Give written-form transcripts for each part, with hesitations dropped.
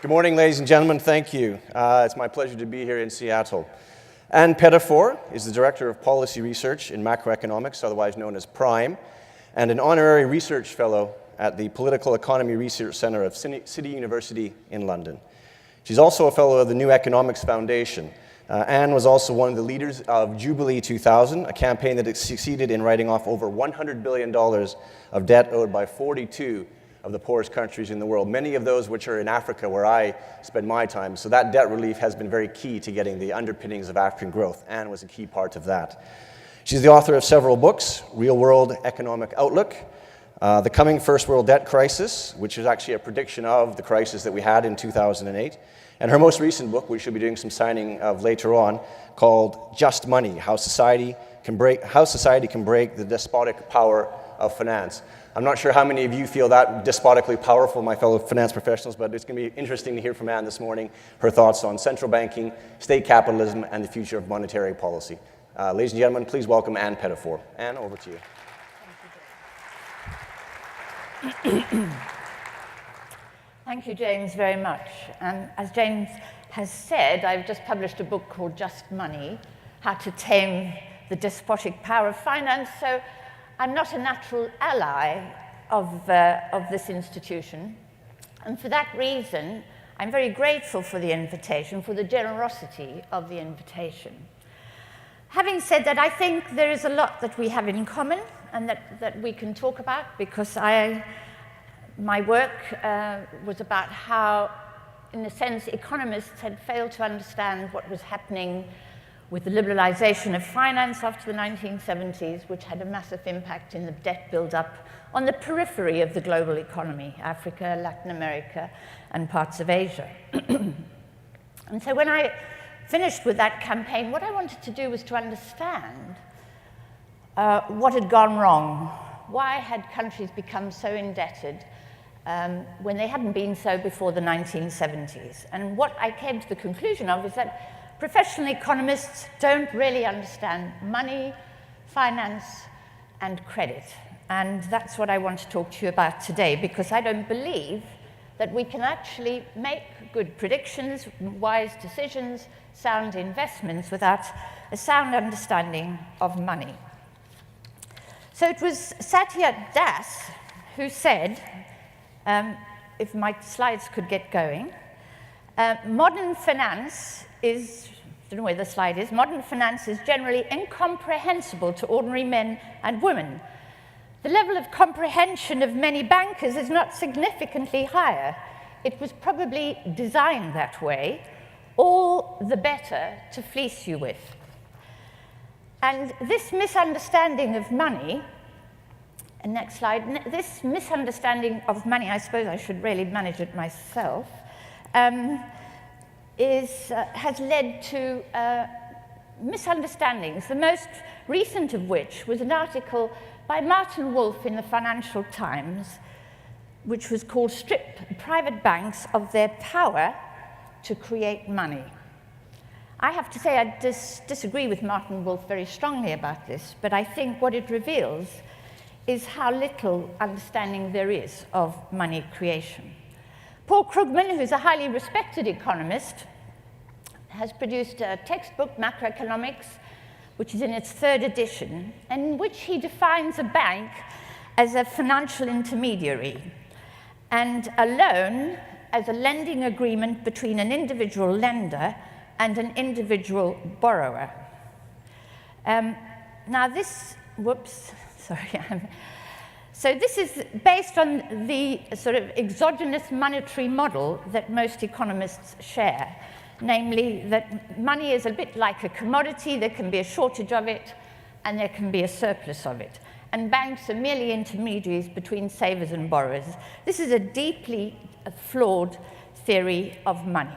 Good morning, ladies and gentlemen. Thank you. It's my pleasure to be here in Seattle. Anne Pettifor is the Director of Policy Research in Macroeconomics, otherwise known as PRIME, and an honorary research fellow at the Political Economy Research Centre of City University in London. She's also a fellow of the New Economics Foundation. Anne was also one of the leaders of Jubilee 2000, a campaign that succeeded in writing off over $100 billion of debt owed by 42 of the poorest countries in the world, many of those which are in Africa, where I spend my time. So that debt relief has been very key to getting the underpinnings of African growth. Anne was a key part of that. She's the author of several books: Real World Economic Outlook, The Coming First World Debt Crisis, which is actually a prediction of the crisis that we had in 2008, and her most recent book, which she'll be doing some signing of later on, called Just Money: How Society Can Break the Despotic Power of Finance. I'm not sure how many of you feel that despotically powerful, my fellow finance professionals, but it's going to be interesting to hear from Anne this morning, her thoughts on central banking, state capitalism, and the future of monetary policy. Ladies and gentlemen, please welcome Anne Pettifor. Anne, over to you. Thank you, James, very much. As James has said, I've just published a book called Just Money: How to Tame the Despotic Power of Finance. So I'm not a natural ally of this institution, and for that reason, I'm very grateful for the invitation, for the generosity of the invitation. Having said that, I think there is a lot that we have in common and that we can talk about, because my work was about how, in a sense, economists had failed to understand what was happening with the liberalization of finance after the 1970s, which had a massive impact in the debt build-up on the periphery of the global economy: Africa, Latin America, and parts of Asia. And so when I finished with that campaign, what I wanted to do was to understand what had gone wrong. Why had countries become so indebted when they hadn't been so before the 1970s? And what I came to the conclusion of is that professional economists don't really understand money, finance, and credit. And that's what I want to talk to you about today, because I don't believe that we can actually make good predictions, wise decisions, sound investments without a sound understanding of money. So it was Satya Das who said, if my slides could get going, modern finance is, I don't know where the slide is, modern finance is generally incomprehensible to ordinary men and women. The level of comprehension of many bankers is not significantly higher. It was probably designed that way, all the better to fleece you with. And this misunderstanding of money, and next slide, this misunderstanding of money, I suppose I should really manage it myself, has led to misunderstandings, the most recent of which was an article by Martin Wolf in the Financial Times, which was called "Strip Private Banks of Their Power to Create Money." I have to say I disagree with Martin Wolf very strongly about this, but I think what it reveals is how little understanding there is of money creation. Paul Krugman, who's a highly respected economist, has produced a textbook, Macroeconomics, which is in its 3rd edition, in which he defines a bank as a financial intermediary and a loan as a lending agreement between an individual lender and an individual borrower. Now this, so this is based on the sort of exogenous monetary model that most economists share, namely that money is a bit like a commodity. There can be a shortage of it, and there can be a surplus of it. And banks are merely intermediaries between savers and borrowers. This is a deeply flawed theory of money.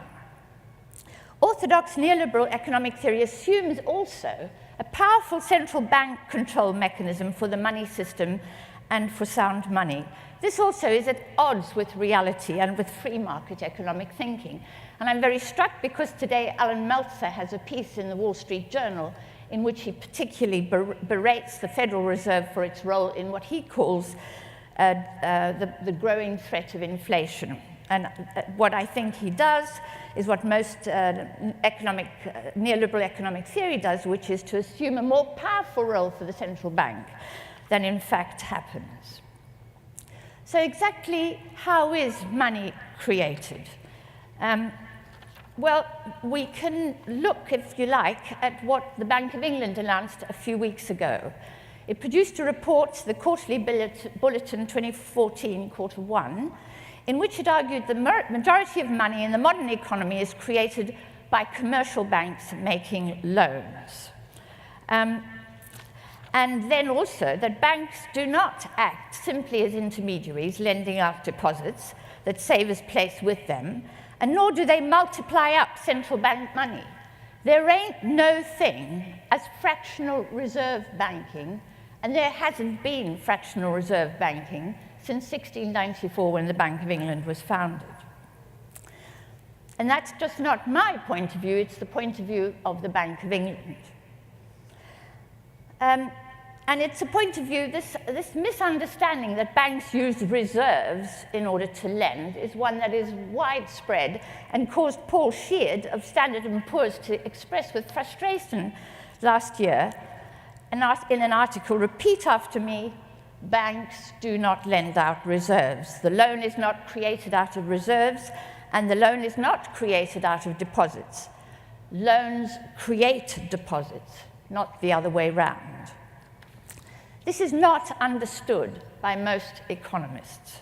Orthodox neoliberal economic theory assumes also a powerful central bank control mechanism for the money system and for sound money. This also is at odds with reality and with free market economic thinking. And I'm very struck because today Alan Meltzer has a piece in the Wall Street Journal in which he particularly berates the Federal Reserve for its role in what he calls the growing threat of inflation. And what I think he does is what most neoliberal economic theory does, which is to assume a more powerful role for the central bank than in fact happens. So exactly how is money created? Well, we can look, if you like, at what the Bank of England announced a few weeks ago. It produced a report, the Quarterly Bulletin 2014, Quarter 1, in which it argued the majority of money in the modern economy is created by commercial banks making loans. And then also that banks do not act simply as intermediaries lending out deposits that savers place with them, and nor do they multiply up central bank money. There ain't no thing as fractional reserve banking, and there hasn't been fractional reserve banking since 1694 when the Bank of England was founded. And that's just not my point of view, it's the point of view of the Bank of England. And it's a point of view, this misunderstanding that banks use reserves in order to lend is one that is widespread and caused Paul Sheard of Standard & Poor's to express with frustration last year in an article, "Repeat after me, banks do not lend out reserves. The loan is not created out of reserves, and the loan is not created out of deposits. Loans create deposits, not the other way round." This is not understood by most economists.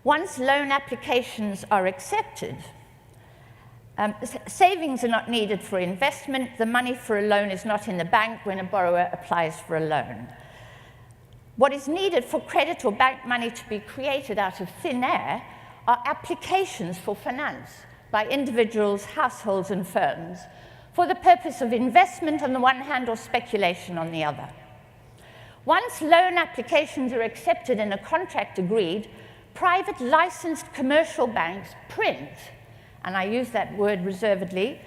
Once loan applications are accepted, savings are not needed for investment. The money for a loan is not in the bank when a borrower applies for a loan. What is needed for credit or bank money to be created out of thin air are applications for finance by individuals, households, and firms for the purpose of investment on the one hand or speculation on the other. Once loan applications are accepted and a contract agreed, private licensed commercial banks print, and I use that word reservedly,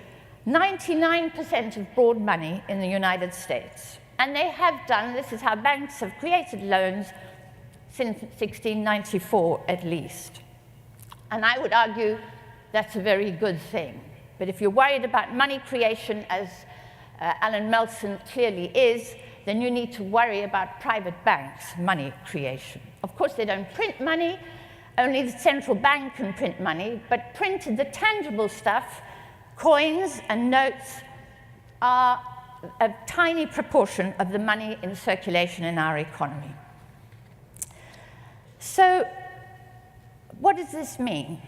99% of broad money in the United States. And they have done, this is how banks have created loans since 1694 at least. And I would argue that's a very good thing. But if you're worried about money creation, as Alan Melson clearly is, then you need to worry about private banks' money creation. Of course, they don't print money. Only the central bank can print money. But printed, the tangible stuff, coins and notes, are a tiny proportion of the money in circulation in our economy. So what does this mean?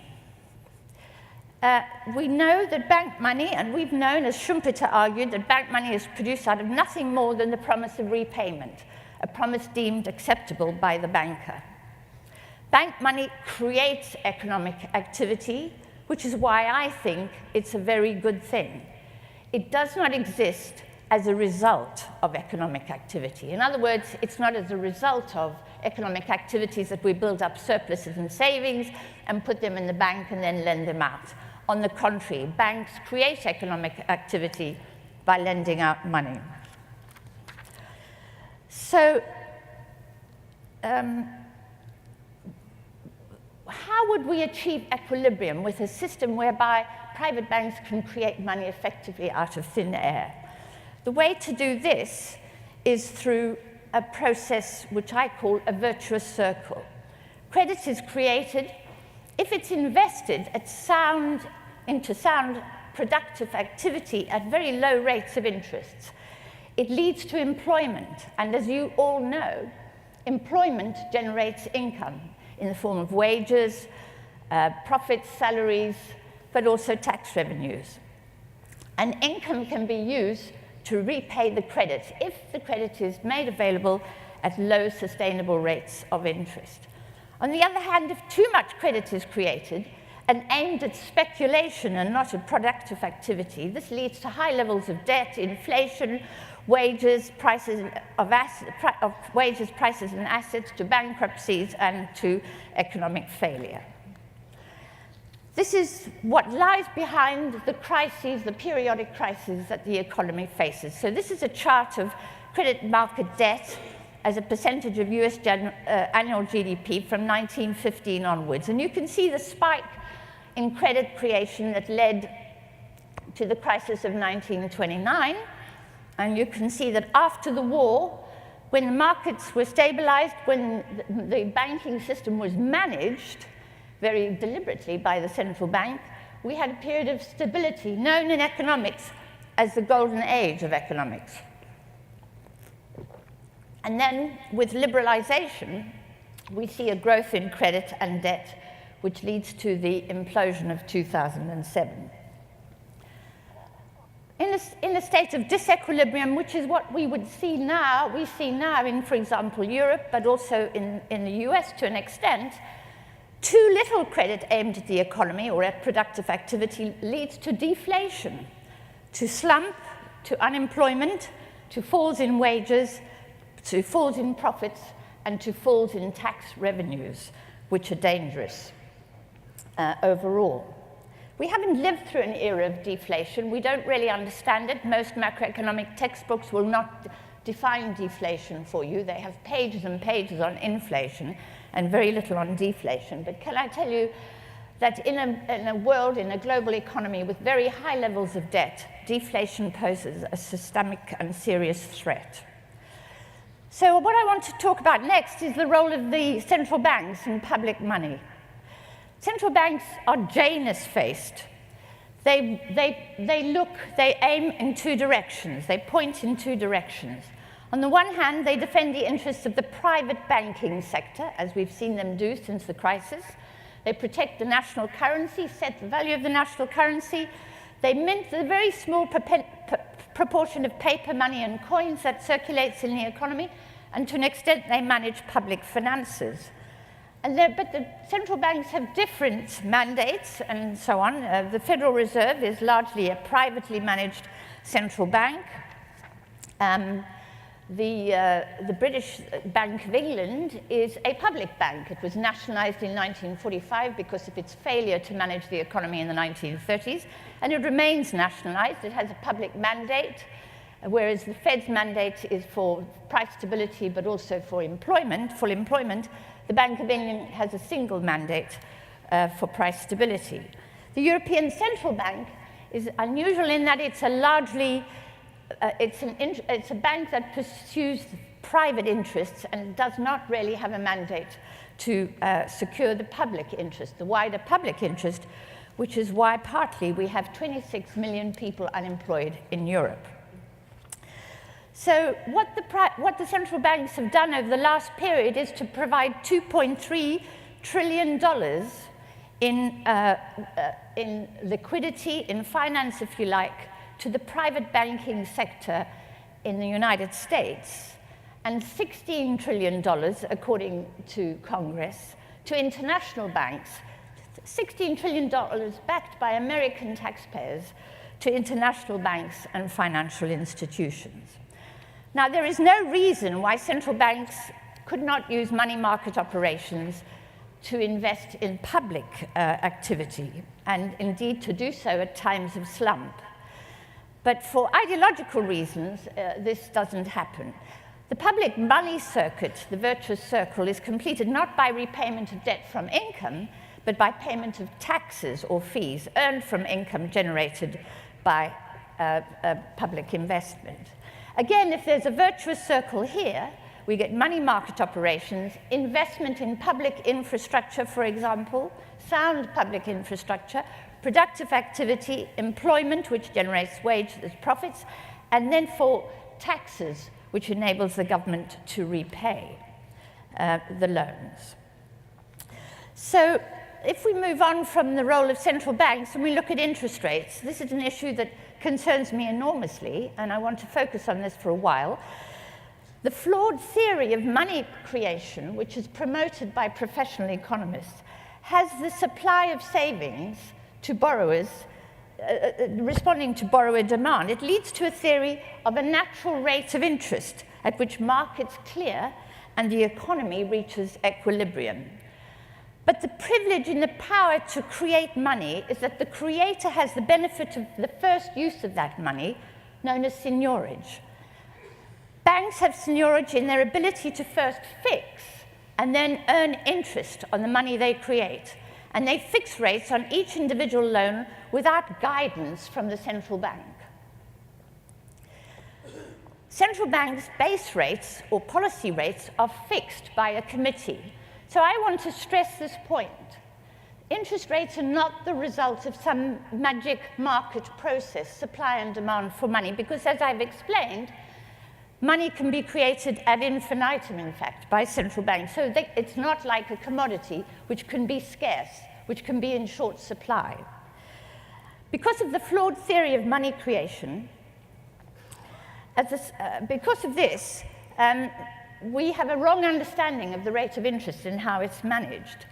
We know that bank money, and we've known, as Schumpeter argued, that bank money is produced out of nothing more than the promise of repayment, a promise deemed acceptable by the banker. Bank money creates economic activity, which is why I think it's a very good thing. It does not exist as a result of economic activity. In other words, it's not as a result of economic activities that we build up surpluses and savings and put them in the bank and then lend them out. On the contrary, banks create economic activity by lending out money. So, how would we achieve equilibrium with a system whereby private banks can create money effectively out of thin air? The way to do this is through a process which I call a virtuous circle. Credit is created if it's invested into sound, productive activity at very low rates of interest. It leads to employment, and as you all know, employment generates income in the form of wages, profits, salaries, but also tax revenues. And income can be used to repay the credit if the credit is made available at low sustainable rates of interest. On the other hand, if too much credit is created and aimed at speculation and not at productive activity, this leads to high levels of debt, inflation, wages, prices and assets, to bankruptcies and to economic failure. This is what lies behind the crises, the periodic crises that the economy faces. So this is a chart of credit market debt as a percentage of US annual GDP from 1915 onwards. And you can see the spike in credit creation that led to the crisis of 1929. And you can see that after the war, when the markets were stabilized, when the banking system was managed very deliberately by the central bank, we had a period of stability known in economics as the golden age of economics. And then with liberalization, we see a growth in credit and debt, which leads to the implosion of 2007. In a state of disequilibrium, which is what we would see now, we see now in, for example, Europe, but also in the US to an extent, too little credit aimed at the economy or at productive activity leads to deflation, to slump, to unemployment, to falls in wages, to falls in profits, and to falls in tax revenues, which are dangerous overall. We haven't lived through an era of deflation. We don't really understand it. Most macroeconomic textbooks will not define deflation for you. They have pages and pages on inflation and very little on deflation. But can I tell you that in a world, in a global economy with very high levels of debt, deflation poses a systemic and serious threat. So what I want to talk about next is the role of the central banks in public money. Central banks are Janus-faced. They aim in two directions. They point in two directions. On the one hand, they defend the interests of the private banking sector, as we've seen them do since the crisis. They protect the national currency, set the value of the national currency. They mint the very small proportion of paper money and coins that circulates in the economy, and to an extent, they manage public finances. But the central banks have different mandates and so on. The Federal Reserve is largely a privately managed central bank. The British Bank of England is a public bank. It was nationalized in 1945 because of its failure to manage the economy in the 1930s, and it remains nationalized. It has a public mandate, whereas the Fed's mandate is for price stability, but also for employment, full employment. The Bank of England has a single mandate for price stability. The European Central Bank is unusual in that it's it's a bank that pursues private interests and does not really have a mandate to secure the public interest, the wider public interest, which is why partly we have 26 million people unemployed in Europe. So what the central banks have done over the last period is to provide $2.3 trillion in liquidity, in finance, if you like, to the private banking sector in the United States, and $16 trillion, according to Congress, to international banks, $16 trillion backed by American taxpayers to international banks and financial institutions. Now, there is no reason why central banks could not use money market operations to invest in public activity, and indeed to do so at times of slump. But for ideological reasons, this doesn't happen. The public money circuit, the virtuous circle, is completed not by repayment of debt from income, but by payment of taxes or fees earned from income generated by public investment. Again, if there's a virtuous circle here, we get money market operations, investment in public infrastructure, for example, sound public infrastructure, productive activity, employment, which generates wages, profits, and then for taxes, which enables the government to repay the loans. So if we move on from the role of central banks and we look at interest rates, this is an issue that concerns me enormously, and I want to focus on this for a while. The flawed theory of money creation, which is promoted by professional economists, has the supply of savings to borrowers responding to borrower demand. It leads to a theory of a natural rate of interest at which markets clear and the economy reaches equilibrium. But the privilege and the power to create money is that the creator has the benefit of the first use of that money, known as seigniorage. Banks have seigniorage in their ability to first fix and then earn interest on the money they create. and they fix rates on each individual loan without guidance from the central bank. Central banks' base rates or policy rates are fixed by a committee. So I want to stress this point. Interest rates are not the result of some magic market process, supply and demand for money, because as I've explained, money can be created ad infinitum, in fact, by central banks. So it's not like a commodity which can be scarce, which can be in short supply. Because of the flawed theory of money creation, because of this, we have a wrong understanding of the rate of interest and how it's managed.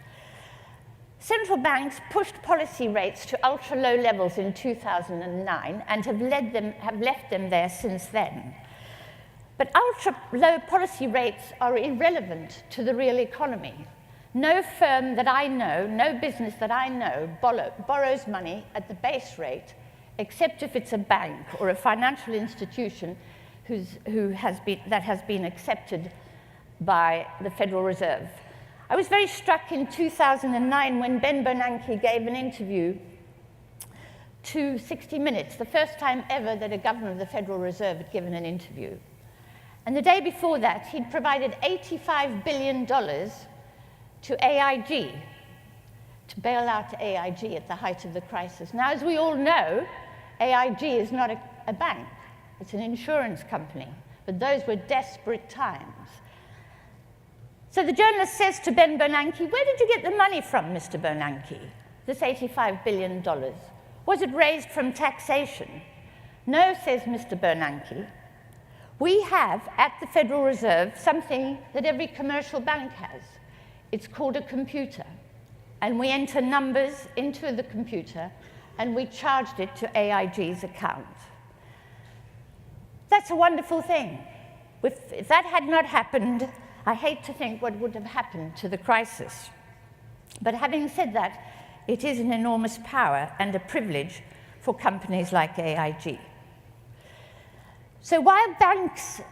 Central banks pushed policy rates to ultra-low levels in 2009 and have left them there since then. But ultra-low policy rates are irrelevant to the real economy. No firm that I know, no business that I know borrows money at the base rate, except if it's a bank or a financial institution that has been accepted by the Federal Reserve. I was very struck in 2009 when Ben Bernanke gave an interview to 60 Minutes, the first time ever that a governor of the Federal Reserve had given an interview. And the day before that, he'd provided $85 billion to AIG, to bail out AIG at the height of the crisis. Now, as we all know, AIG is not a bank. It's an insurance company. But those were desperate times. So the journalist says to Ben Bernanke, "Where did you get the money from, Mr. Bernanke, this $85 billion? Was it raised from taxation?" "No," says Mr. Bernanke. "We have at the Federal Reserve something that every commercial bank has. It's called a computer. And we enter numbers into the computer, and we charged it to AIG's account." That's a wonderful thing. If that had not happened, I hate to think what would have happened to the crisis. But having said that, it is an enormous power and a privilege for companies like AIG. So while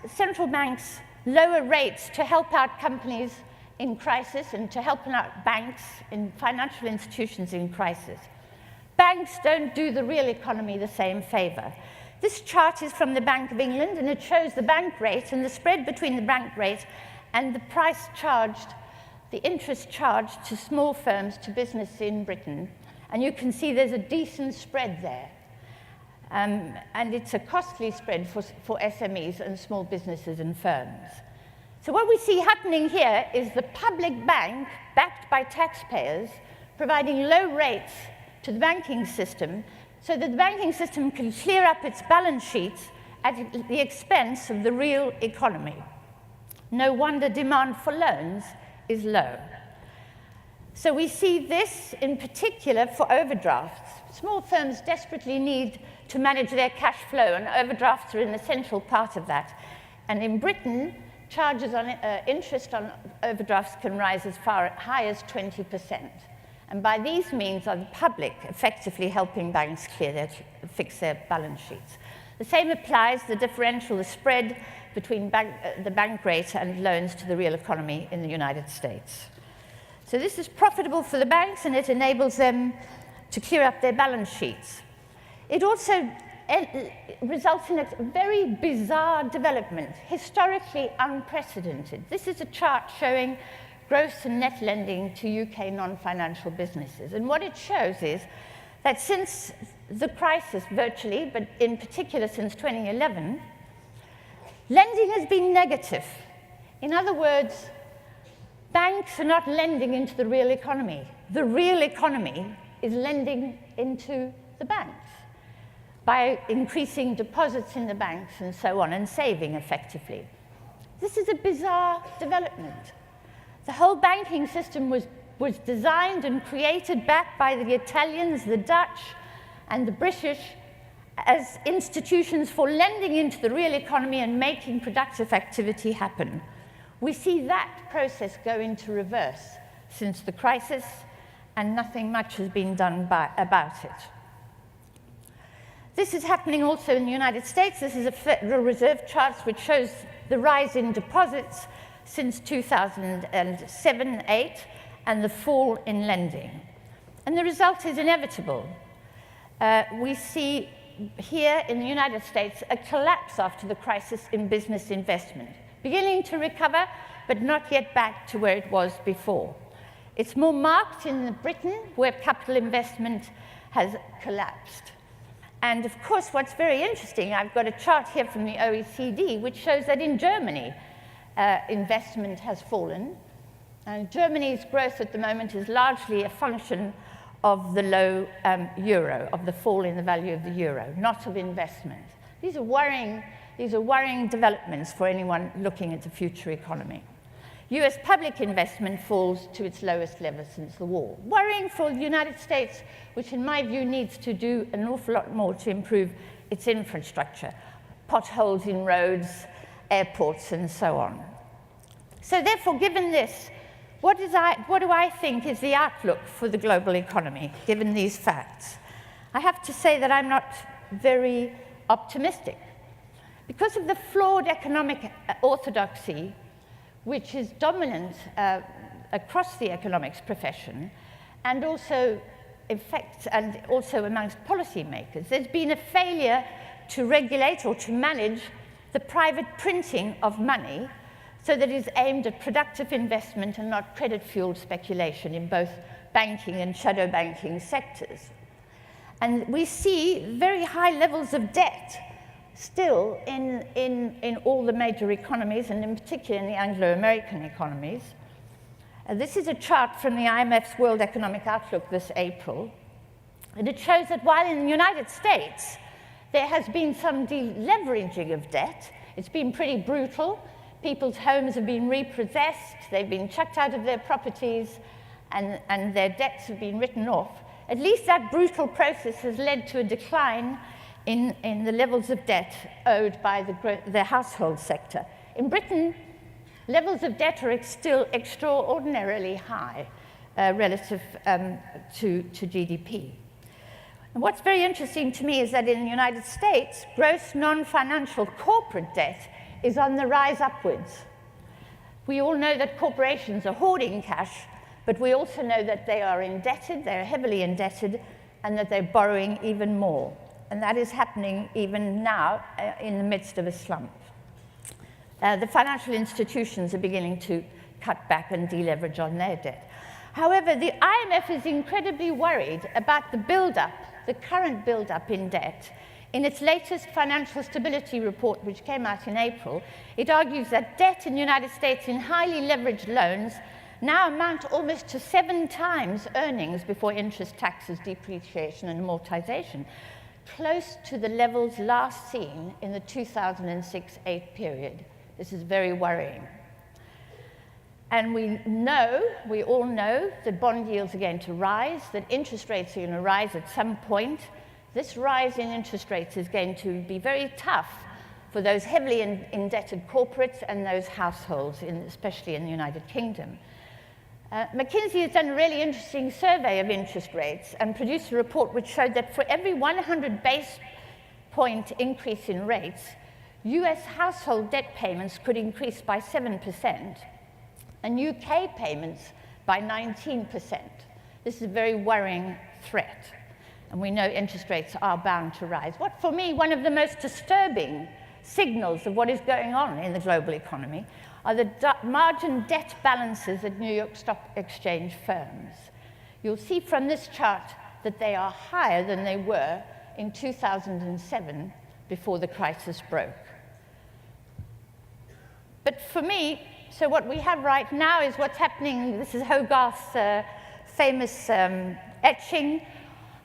central banks lower rates to help out companies in crisis and to help out banks and financial institutions in crisis, banks don't do the real economy the same favor. This chart is from the Bank of England, and it shows the bank rate and the spread between the bank rate and the price charged, the interest charged to small firms, to business in Britain. And you can see there's a decent spread there. And it's a costly spread for SMEs and small businesses and firms. So what we see happening here is the public bank, backed by taxpayers, providing low rates to the banking system so that the banking system can clear up its balance sheets at the expense of the real economy. No wonder demand for loans is low. So we see this in particular for overdrafts. Small firms desperately need to manage their cash flow, and overdrafts are an essential part of that. And in Britain, charges on interest on overdrafts can rise as high as 20%. And by these means are the public effectively helping banks fix their balance sheets. The same applies, the differential, the spread between the bank rate and loans to the real economy in the United States. So this is profitable for the banks, and it enables them to clear up their balance sheets. It also results in a very bizarre development, historically unprecedented. This is a chart showing gross and net lending to UK non-financial businesses. And what it shows is that since the crisis, virtually, but in particular since 2011, lending has been negative. In other words, banks are not lending into the real economy. The real economy is lending into the banks by increasing deposits in the banks and so on, and saving effectively. This is a bizarre development. The whole banking system was designed and created back by the Italians, the Dutch, and the British as institutions for lending into the real economy and making productive activity happen. We see that process go into reverse since the crisis, and nothing much has been done about it. This is happening also in the United States. This is a Federal Reserve chart which shows the rise in deposits since 2007-8 and the fall in lending. And the result is inevitable. We see here in the United States a collapse after the crisis in business investment, beginning to recover, but not yet back to where it was before. It's more marked in Britain, where capital investment has collapsed. And of course, what's very interesting, I've got a chart here from the OECD, which shows that in Germany, investment has fallen. And Germany's growth at the moment is largely a function of the low euro, of the fall in the value of the euro, not of investment. These are worrying developments for anyone looking at the future economy. US public investment falls to its lowest level since the war. Worrying for the United States, which in my view needs to do an awful lot more to improve its infrastructure, potholes in roads, airports, and so on. So therefore, given this, what do I think is the outlook for the global economy, given these facts? I have to say that I'm not very optimistic. Because of the flawed economic orthodoxy which is dominant across the economics profession, and also amongst policymakers, there's been a failure to regulate or to manage the private printing of money so that it is aimed at productive investment and not credit-fueled speculation in both banking and shadow banking sectors. And we see very high levels of debt still in all the major economies, and in particular in the Anglo-American economies. This is a chart from the IMF's World Economic Outlook this April, and it shows that while in the United States there has been some deleveraging of debt, it's been pretty brutal. People's homes have been repossessed, they've been chucked out of their properties, and their debts have been written off. At least that brutal process has led to a decline in the levels of debt owed by the household sector. In Britain, levels of debt are still extraordinarily high relative to GDP. And what's very interesting to me is that in the United States, gross non-financial corporate debt is on the rise upwards. We all know that corporations are hoarding cash, but we also know that they are indebted, they're heavily indebted, and that they're borrowing even more. And that is happening even now in the midst of a slump. The financial institutions are beginning to cut back and deleverage on their debt. However, the IMF is incredibly worried about the build-up, the current build-up in debt. In its latest financial stability report, which came out in April, it argues that debt in the United States in highly leveraged loans now amount almost to 7 times earnings before interest, taxes, depreciation, and amortization, close to the levels last seen in the 2006-8 period. This is very worrying. And we all know that bond yields are going to rise, that interest rates are going to rise at some point. This rise in interest rates is going to be very tough for those heavily indebted corporates and those households, especially in the United Kingdom. McKinsey has done a really interesting survey of interest rates and produced a report which showed that for every 100 base point increase in rates, US household debt payments could increase by 7%, and UK payments by 19%. This is a very worrying threat, and we know interest rates are bound to rise. What, for me, one of the most disturbing signals of what is going on in the global economy are the margin debt balances at New York Stock Exchange firms. You'll see from this chart that they are higher than they were in 2007 before the crisis broke. But for me, so what we have right now is what's happening. This is Hogarth's famous etching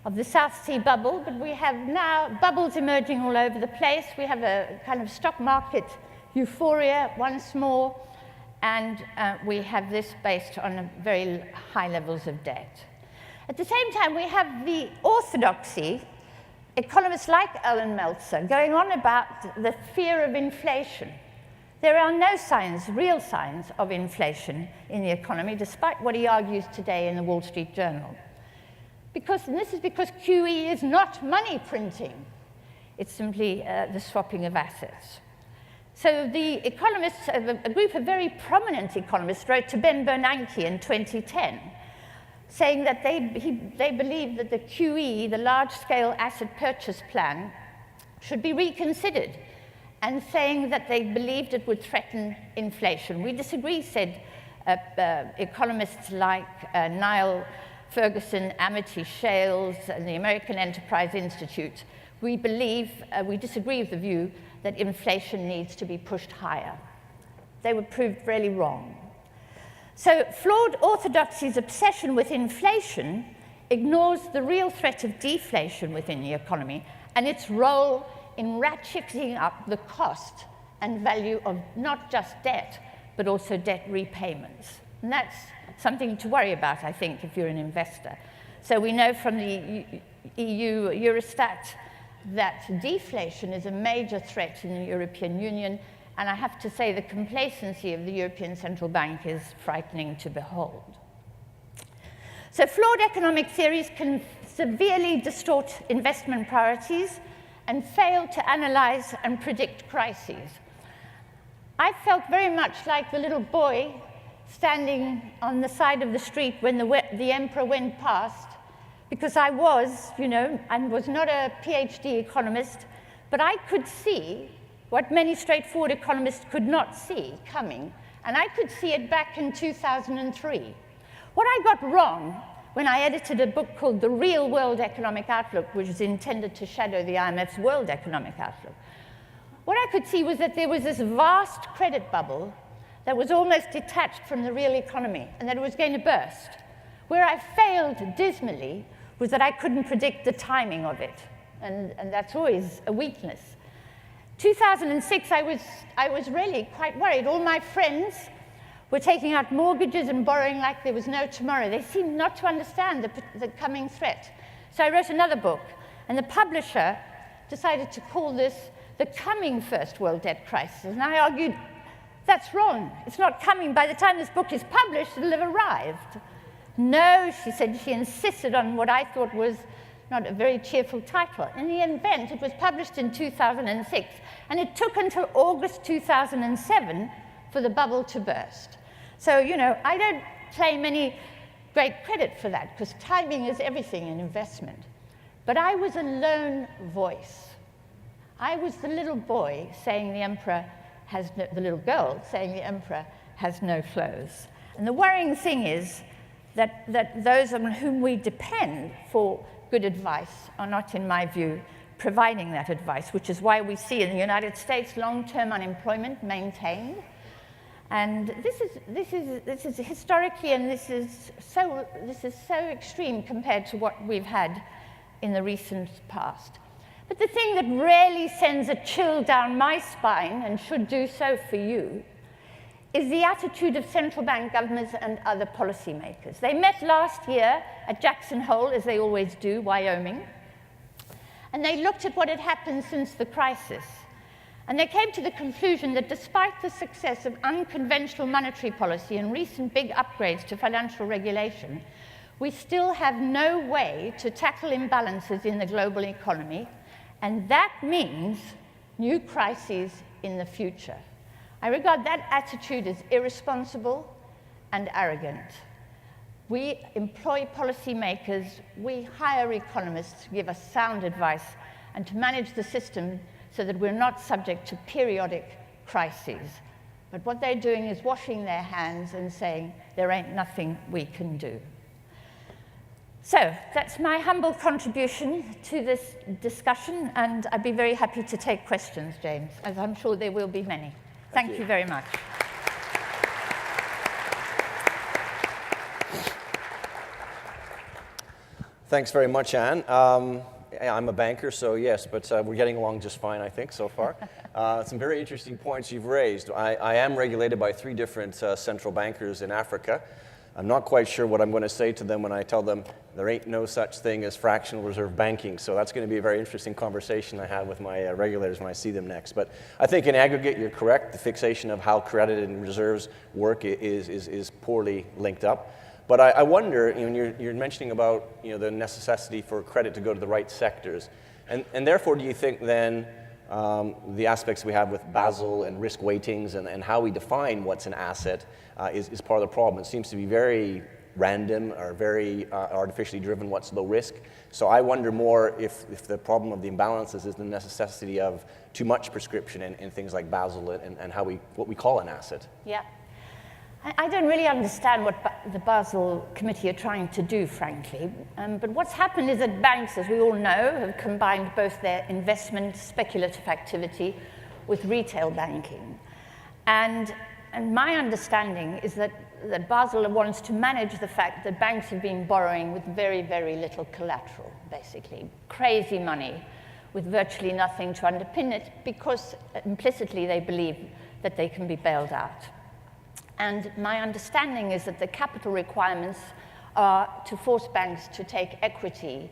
of the South Sea bubble, but we have now bubbles emerging all over the place. We have a kind of stock market euphoria once more, and we have this based on very high levels of debt. At the same time, we have the orthodoxy, economists like Alan Meltzer, going on about the fear of inflation. There are no signs, real signs of inflation in the economy, despite what he argues today in the Wall Street Journal. And this is because QE is not money printing. It's simply the swapping of assets. So the economists, a group of very prominent economists, wrote to Ben Bernanke in 2010, saying that they believe that the QE, the large-scale asset purchase plan, should be reconsidered, and saying that they believed it would threaten inflation. We disagree, said economists like Niall Ferguson, Amity Shales, and the American Enterprise Institute. We disagree with the view that inflation needs to be pushed higher. They were proved really wrong. So flawed orthodoxy's obsession with inflation ignores the real threat of deflation within the economy and its role in ratcheting up the cost and value of not just debt, but also debt repayments. And that's something to worry about, I think, if you're an investor. So we know from the EU Eurostat that deflation is a major threat in the European Union, and I have to say the complacency of the European Central Bank is frightening to behold. So flawed economic theories can severely distort investment priorities and fail to analyze and predict crises. I felt very much like the little boy standing on the side of the street when the emperor went past, because I was, and was not a PhD economist, but I could see what many straightforward economists could not see coming, and I could see it back in 2003. What I got wrong when I edited a book called The Real World Economic Outlook, which is intended to shadow the IMF's World Economic Outlook, what I could see was that there was this vast credit bubble that was almost detached from the real economy, and that it was going to burst. Where I failed dismally was that I couldn't predict the timing of it, and that's always a weakness. 2006, I was really quite worried. All my friends were taking out mortgages and borrowing like there was no tomorrow. They seemed not to understand the coming threat. So I wrote another book, and the publisher decided to call this the coming first world debt crisis. And I argued, that's wrong. It's not coming. By the time this book is published, it'll have arrived. No, she said, she insisted on what I thought was not a very cheerful title. In the event, it was published in 2006, and it took until August 2007 for the bubble to burst. So, I don't claim any great credit for that, because timing is everything in investment. But I was a lone voice. I was the little boy saying the little girl saying the emperor has no clothes. And the worrying thing is that those on whom we depend for good advice are not, in my view, providing that advice, which is why we see in the United States long-term unemployment maintained. And this is historically, and this is so extreme compared to what we've had in the recent past. But the thing that really sends a chill down my spine, and should do so for you, is the attitude of central bank governments and other policymakers. They met last year at Jackson Hole, as they always do, Wyoming, and they looked at what had happened since the crisis. And they came to the conclusion that despite the success of unconventional monetary policy and recent big upgrades to financial regulation, we still have no way to tackle imbalances in the global economy, and that means new crises in the future. I regard that attitude as irresponsible and arrogant. We employ policymakers, we hire economists to give us sound advice and to manage the system so that we're not subject to periodic crises. But what they're doing is washing their hands and saying, there ain't nothing we can do. So that's my humble contribution to this discussion, and I'd be very happy to take questions, James, as I'm sure there will be many. Thank you very much. Thanks very much, Anne. I'm a banker, so yes, but we're getting along just fine, I think, so far. Some very interesting points you've raised. I am regulated by 3 different central bankers in Africa. I'm not quite sure what I'm going to say to them when I tell them there ain't no such thing as fractional reserve banking. So that's going to be a very interesting conversation I have with my regulators when I see them next. But I think in aggregate, you're correct. The fixation of how credit and reserves work is poorly linked up. But I wonder, you're mentioning about the necessity for credit to go to the right sectors. And therefore, do you think then the aspects we have with Basel and risk weightings and how we define what's an asset is part of the problem? It seems to be very random or very artificially driven, what's low risk. So I wonder more if the problem of the imbalances is the necessity of too much prescription in things like Basel and what we call an asset. Yeah. I don't really understand what the Basel Committee are trying to do, frankly. But what's happened is that banks, as we all know, have combined both their investment, speculative activity with retail banking. And my understanding is that Basel wants to manage the fact that banks have been borrowing with very, very little collateral, basically. Crazy money with virtually nothing to underpin it, because implicitly they believe that they can be bailed out. And my understanding is that the capital requirements are to force banks to take equity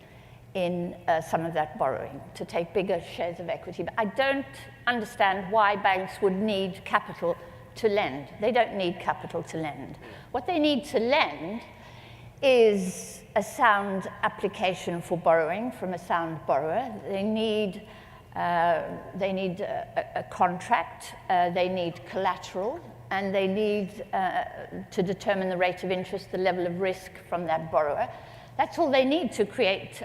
in some of that borrowing, to take bigger shares of equity. But I don't understand why banks would need capital to lend. They don't need capital to lend. What they need to lend is a sound application for borrowing from a sound borrower. They need a contract, they need collateral, and they need to determine the rate of interest, the level of risk from that borrower. That's all they need to create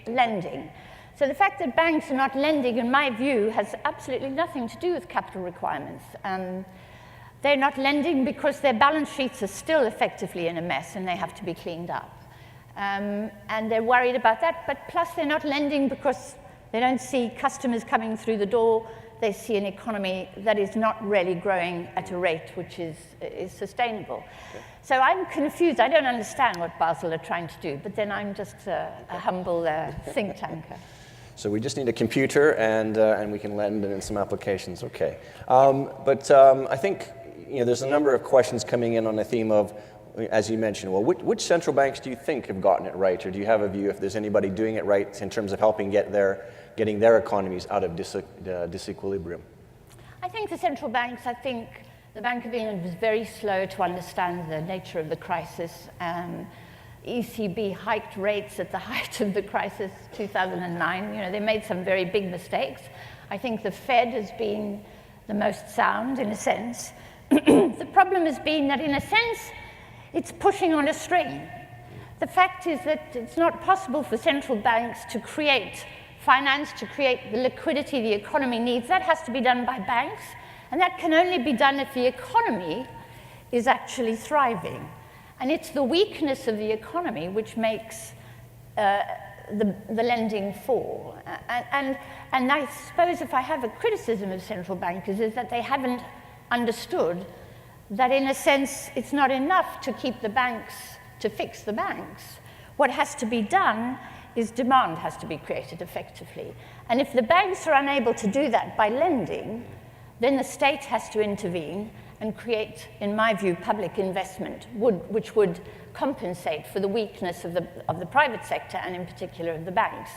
lending. So the fact that banks are not lending, in my view, has absolutely nothing to do with capital requirements. They're not lending because their balance sheets are still effectively in a mess and they have to be cleaned up. And they're worried about that, but plus they're not lending because they don't see customers coming through the door. They see an economy that is not really growing at a rate which is sustainable. Okay. So I'm confused. I don't understand what Basel are trying to do, but then I'm just a humble think tanker. So we just need a computer and we can lend in some applications. Okay. I think there's a number of questions coming in on the theme of, as you mentioned, well, which central banks do you think have gotten it right, or do you have a view if there's anybody doing it right in terms of helping getting their economies out of disequilibrium? I think the central banks, the Bank of England was very slow to understand the nature of the crisis. ECB hiked rates at the height of the crisis, 2009. They made some very big mistakes. I think the Fed has been the most sound, in a sense. The problem has been that, in a sense, it's pushing on a string. The fact is that it's not possible for central banks to create finance, to create the liquidity the economy needs. That has to be done by banks, and that can only be done if the economy is actually thriving. And it's the weakness of the economy which makes the lending fall. And I suppose if I have a criticism of central bankers is that they haven't understood that, in a sense, it's not enough to keep the banks, to fix the banks. What has to be done is demand has to be created effectively. And if the banks are unable to do that by lending, then the state has to intervene and create, in my view, public investment, which would compensate for the weakness of the private sector, and in particular of the banks.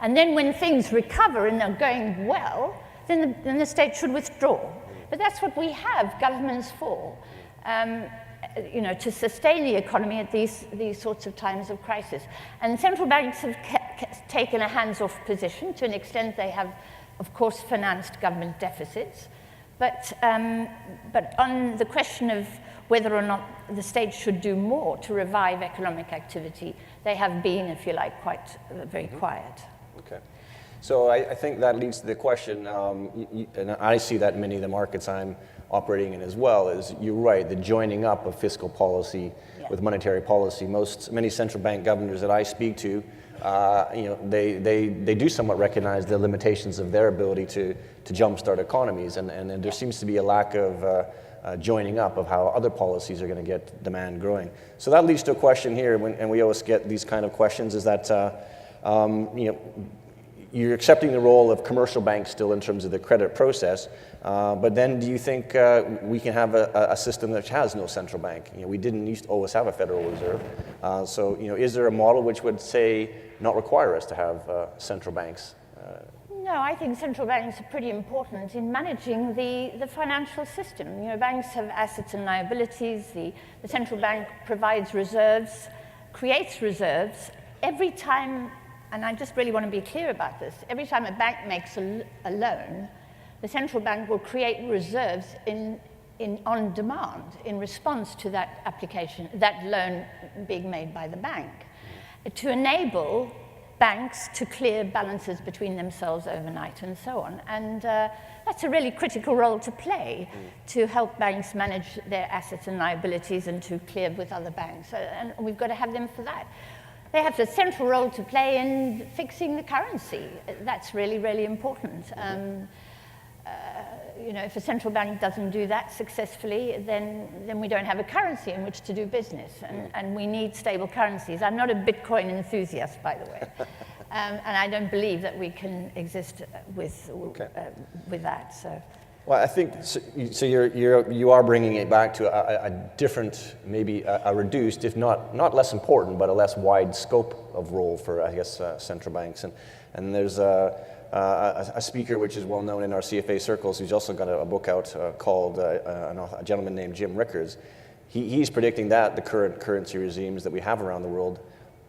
And then when things recover and are going well, then the state should withdraw. But that's what we have governments for, to sustain the economy at these sorts of times of crisis. And central banks have taken a hands-off position. To an extent, they have, of course, financed government deficits. But on the question of whether or not the state should do more to revive economic activity, they have been, if you like, very quiet. Okay. So I think that leads to the question, and I see that in many of the markets I'm operating in as well, is you're right, the joining up of fiscal policy with monetary policy. Many central bank governors that I speak to, they do somewhat recognize the limitations of their ability to jumpstart economies, and there seems to be a lack of joining up of how other policies are going to get demand growing. So that leads to a question here, and we always get these kind of questions, is that you're accepting the role of commercial banks still in terms of the credit process, but then do you think we can have a system that has no central bank? We didn't used to always have a Federal Reserve, so is there a model which would say not require us to have central banks? No, I think central banks are pretty important in managing the financial system. Banks have assets and liabilities. The central bank provides reserves, creates reserves every time. And I just really want to be clear about this. Every time a bank makes a loan, the central bank will create reserves in on demand in response to that application, that loan being made by the bank, to enable banks to clear balances between themselves overnight and so on. And that's a really critical role to play to help banks manage their assets and liabilities and to clear with other banks. And we've got to have them for that. They have a central role to play in fixing the currency. That's really, really important. You know, if a central bank doesn't do that successfully, then we don't have a currency in which to do business, and we need stable currencies. I'm not a Bitcoin enthusiast, by the way, and I don't believe that we can exist with that. So. Well, I think so. You are bringing it back to a different, maybe a reduced, if not less important, but a less wide scope of role for, I guess, central banks. And there's a speaker which is well known in our CFA circles, who's also got a book out called a gentleman named Jim Rickards. He's predicting that the current currency regimes that we have around the world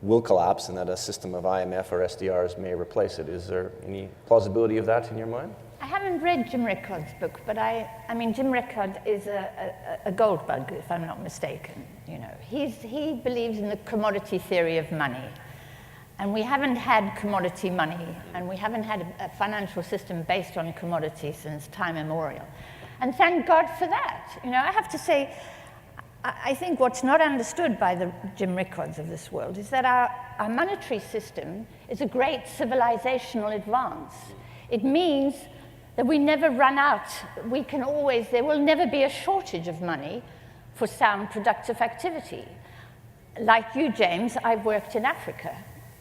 will collapse, and that a system of IMF or SDRs may replace it. Is there any plausibility of that in your mind? I haven't read Jim Rickards' book, but I mean, Jim Rickard is a gold bug, if I'm not mistaken. You know, he believes in the commodity theory of money, and we haven't had commodity money, and we haven't had a financial system based on commodities since time immemorial. And thank God for that. You know, I have to say, I think what's not understood by the Jim Rickards of this world is that our monetary system is a great civilizational advance. It means that we never run out. There will never be a shortage of money for sound productive activity. Like you, James, I've worked in Africa,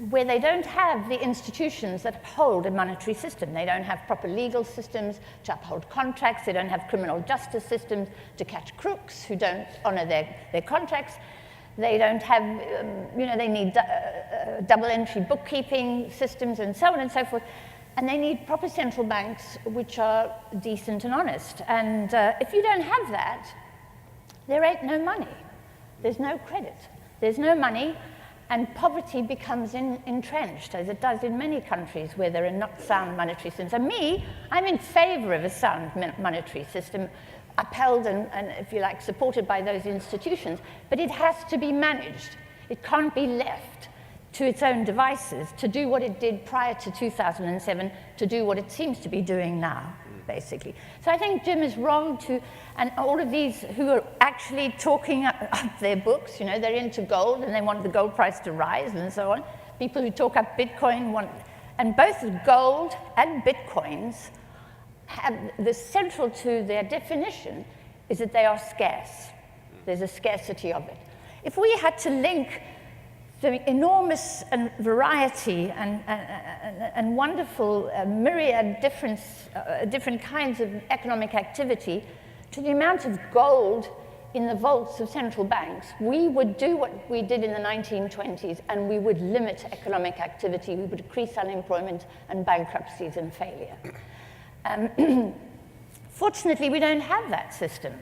where they don't have the institutions that uphold a monetary system. They don't have proper legal systems to uphold contracts. They don't have criminal justice systems to catch crooks who don't honor their contracts. They don't have, you know, they need double entry bookkeeping systems and so on and so forth. And they need proper central banks which are decent and honest. And if you don't have that, there ain't no money. There's no credit. There's no money, and poverty becomes entrenched, as it does in many countries where there are not sound monetary systems. And I'm in favor of a sound monetary system, upheld and, if you like, supported by those institutions. But it has to be managed. It can't be left to its own devices to do what it did prior to 2007, to do what it seems to be doing now, basically. So I think Jim is wrong and all of these who are actually talking up their books, you know, they're into gold and they want the gold price to rise and so on. People who talk up Bitcoin and both gold and Bitcoins have the central to their definition is that they are scarce. There's a scarcity of it. If we had to link the enormous variety and wonderful myriad different kinds of economic activity to the amount of gold in the vaults of central banks, we would do what we did in the 1920s, and we would limit economic activity. We would increase unemployment and bankruptcies and failure. Fortunately, we don't have that system.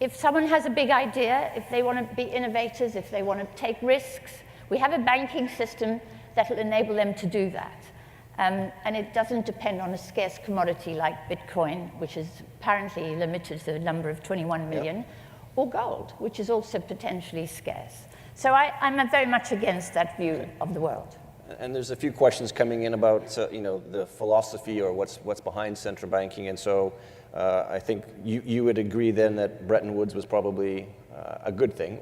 If someone has a big idea, if they want to be innovators, if they want to take risks, we have a banking system that will enable them to do that. And it doesn't depend on a scarce commodity like Bitcoin, which is apparently limited to the number of 21 million, or gold, which is also potentially scarce. So I'm very much against that view of the world. And there's a few questions coming in about you know, the philosophy or what's behind central banking. And so I think you would agree then that Bretton Woods was probably a good thing,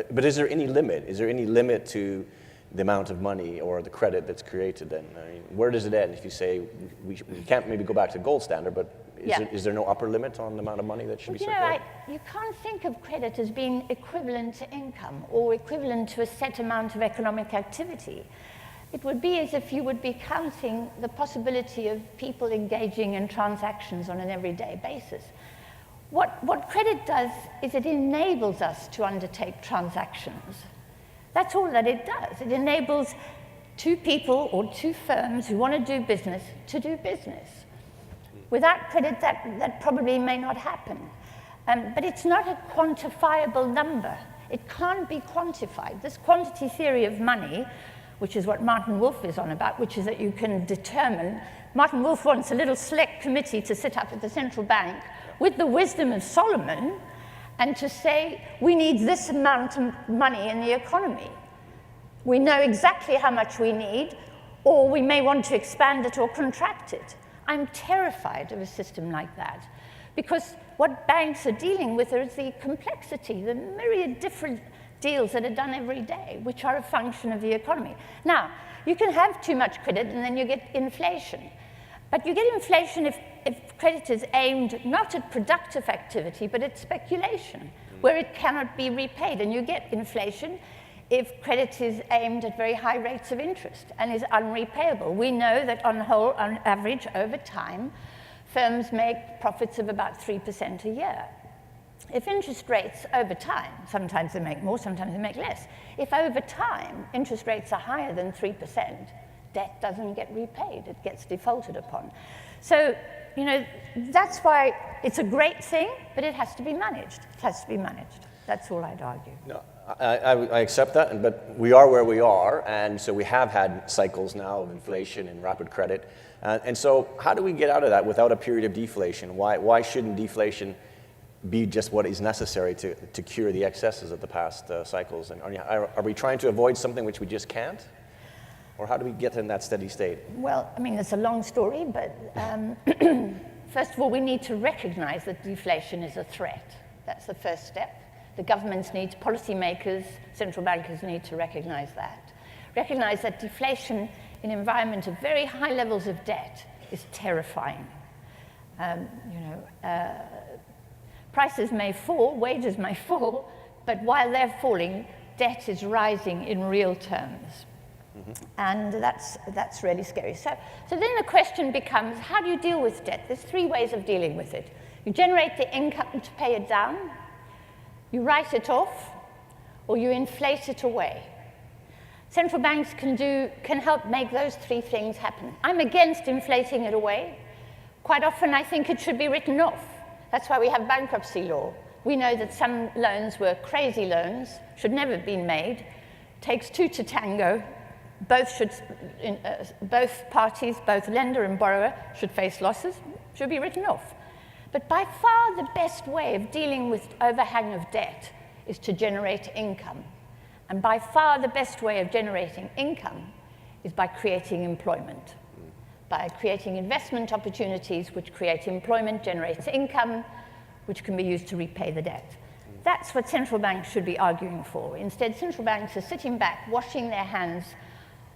but is there any limit? Is there any limit to the amount of money or the credit that's created then? I mean, where does it end if you say we can't maybe go back to gold standard, but is there no upper limit on the amount of money that should be circulated? You can't think of credit as being equivalent to income or equivalent to a set amount of economic activity. It would be as if you would be counting the possibility of people engaging in transactions on an everyday basis. What credit does is it enables us to undertake transactions. That's all that it does. It enables two people or two firms who want to do business to do business. Without credit, that probably may not happen. But it's not a quantifiable number. It can't be quantified. This quantity theory of money, which is what Martin Wolf is on about, which is that you can determine. Martin Wolf wants a little select committee to sit up at the central bank with the wisdom of Solomon and to say, we need this amount of money in the economy. We know exactly how much we need, or we may want to expand it or contract it. I'm terrified of a system like that, because what banks are dealing with is the complexity, the myriad different deals that are done every day, which are a function of the economy. Now, you can have too much credit and then you get inflation. But you get inflation if credit is aimed not at productive activity, but at speculation, where it cannot be repaid. And you get inflation if credit is aimed at very high rates of interest and is unrepayable. We know that on average, over time, firms make profits of about 3% a year. If interest rates over time, sometimes they make more, sometimes they make less. If over time interest rates are higher than 3%, debt doesn't get repaid, it gets defaulted upon. So, you know, that's why it's a great thing, but it has to be managed. It has to be managed. That's all I'd argue. No, I accept that, but we are where we are, and so we have had cycles now of inflation and rapid credit. And so how do we get out of that without a period of deflation? Why shouldn't deflation be just what is necessary to cure the excesses of the past cycles? And are we trying to avoid something which we just can't? Or how do we get in that steady state? Well, I mean, it's a long story, but first of all, we need to recognize that deflation is a threat. That's the first step. The governments need, policymakers, central bankers need to recognize that. Recognize that deflation in an environment of very high levels of debt is terrifying. Prices may fall, wages may fall, but while they're falling, debt is rising in real terms. Mm-hmm. And that's really scary. So then the question becomes, how do you deal with debt? There's three ways of dealing with it. You generate the income to pay it down, you write it off, or you inflate it away. Central banks can help make those three things happen. I'm against inflating it away. Quite often I think it should be written off. That's why we have bankruptcy law. We know that some loans were crazy loans, should never have been made. Takes two to tango. Both parties, both lender and borrower, should face losses, should be written off. But by far the best way of dealing with overhang of debt is to generate income. And by far the best way of generating income is by creating employment. By creating investment opportunities which create employment, generates income, which can be used to repay the debt. That's what central banks should be arguing for. Instead, central banks are sitting back, washing their hands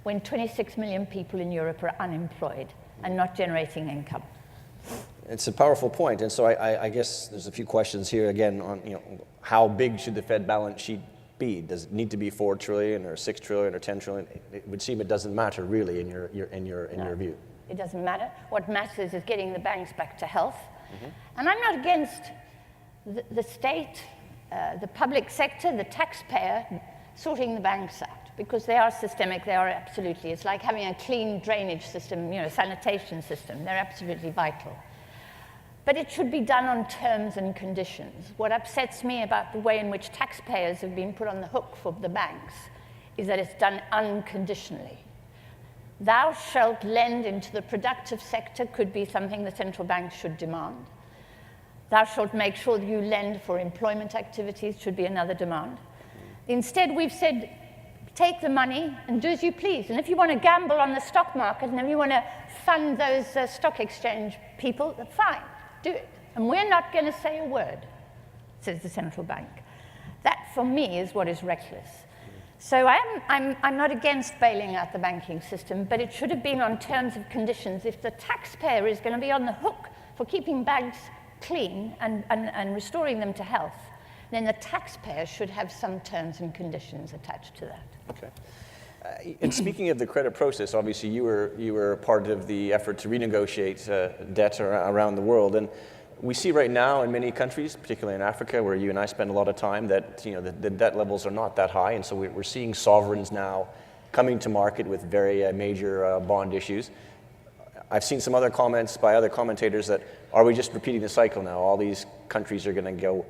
when 26 million people in Europe are unemployed and not generating income. It's a powerful point, and so I guess there's a few questions here again on how big should the Fed balance sheet be? Does it need to be 4 trillion or 6 trillion or 10 trillion? It would seem it doesn't matter really in your view. It doesn't matter. What matters is getting the banks back to health. Mm-hmm. And I'm not against the state, the public sector, the taxpayer sorting the banks out, because they are systemic, they are absolutely, it's like having a clean drainage system, sanitation system, they're absolutely vital. But it should be done on terms and conditions. What upsets me about the way in which taxpayers have been put on the hook for the banks is that it's done unconditionally. Thou shalt lend into the productive sector could be something the central bank should demand. Thou shalt make sure that you lend for employment activities should be another demand. Instead, we've said, take the money and do as you please. And if you want to gamble on the stock market and if you want to fund those stock exchange people, fine, do it. And we're not going to say a word, says the central bank. That, for me, is what is reckless. So I'm not against bailing out the banking system, but it should have been on terms and conditions. If the taxpayer is going to be on the hook for keeping banks clean and restoring them to health, then the taxpayer should have some terms and conditions attached to that. Okay. And speaking of the credit process, obviously you were part of the effort to renegotiate debt around the world, and we see right now in many countries, particularly in Africa, where you and I spend a lot of time, that the debt levels are not that high, and so we're seeing sovereigns now coming to market with very major bond issues. I've seen some other comments by other commentators that, are we just repeating the cycle now? All these countries are going to go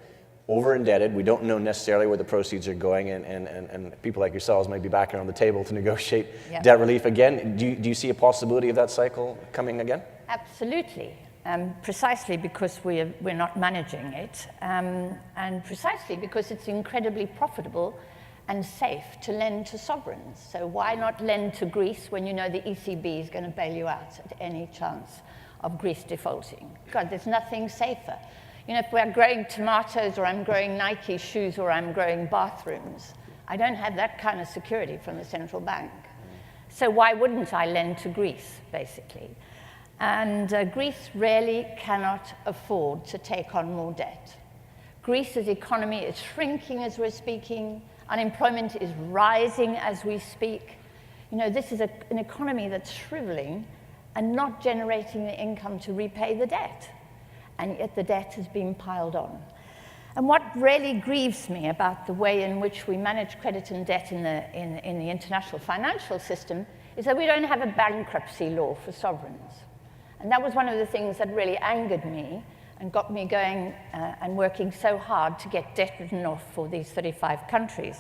over-indebted. We don't know necessarily where the proceeds are going, and people like yourselves might be back around the table to negotiate debt relief again. Do you see a possibility of that cycle coming again? Absolutely. Precisely because we're not managing it, and precisely because it's incredibly profitable and safe to lend to sovereigns. So why not lend to Greece when you know the ECB is going to bail you out at any chance of Greece defaulting? God, there's nothing safer. You know, if we're growing tomatoes, or I'm growing Nike shoes, or I'm growing bathrooms, I don't have that kind of security from the central bank. So why wouldn't I lend to Greece, basically? And Greece really cannot afford to take on more debt. Greece's economy is shrinking as we're speaking. Unemployment is rising as we speak. You know, this is an economy that's shriveling and not generating the income to repay the debt. And yet the debt has been piled on. And what really grieves me about the way in which we manage credit and debt in the international financial system is that we don't have a bankruptcy law for sovereigns. And that was one of the things that really angered me and got me going and working so hard to get debt written off for these 35 countries.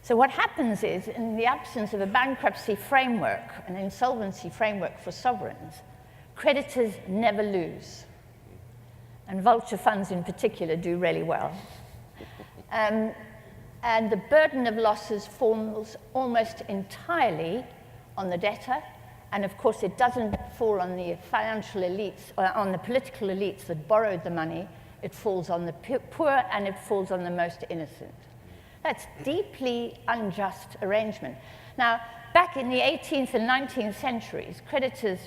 So what happens is, in the absence of a bankruptcy framework, an insolvency framework for sovereigns, creditors never lose. And vulture funds in particular do really well. And the burden of losses falls almost entirely on the debtor. And of course, it doesn't fall on the financial elites, or on the political elites that borrowed the money. It falls on the poor, and it falls on the most innocent. That's deeply unjust arrangement. Now, back in the 18th and 19th centuries, creditors,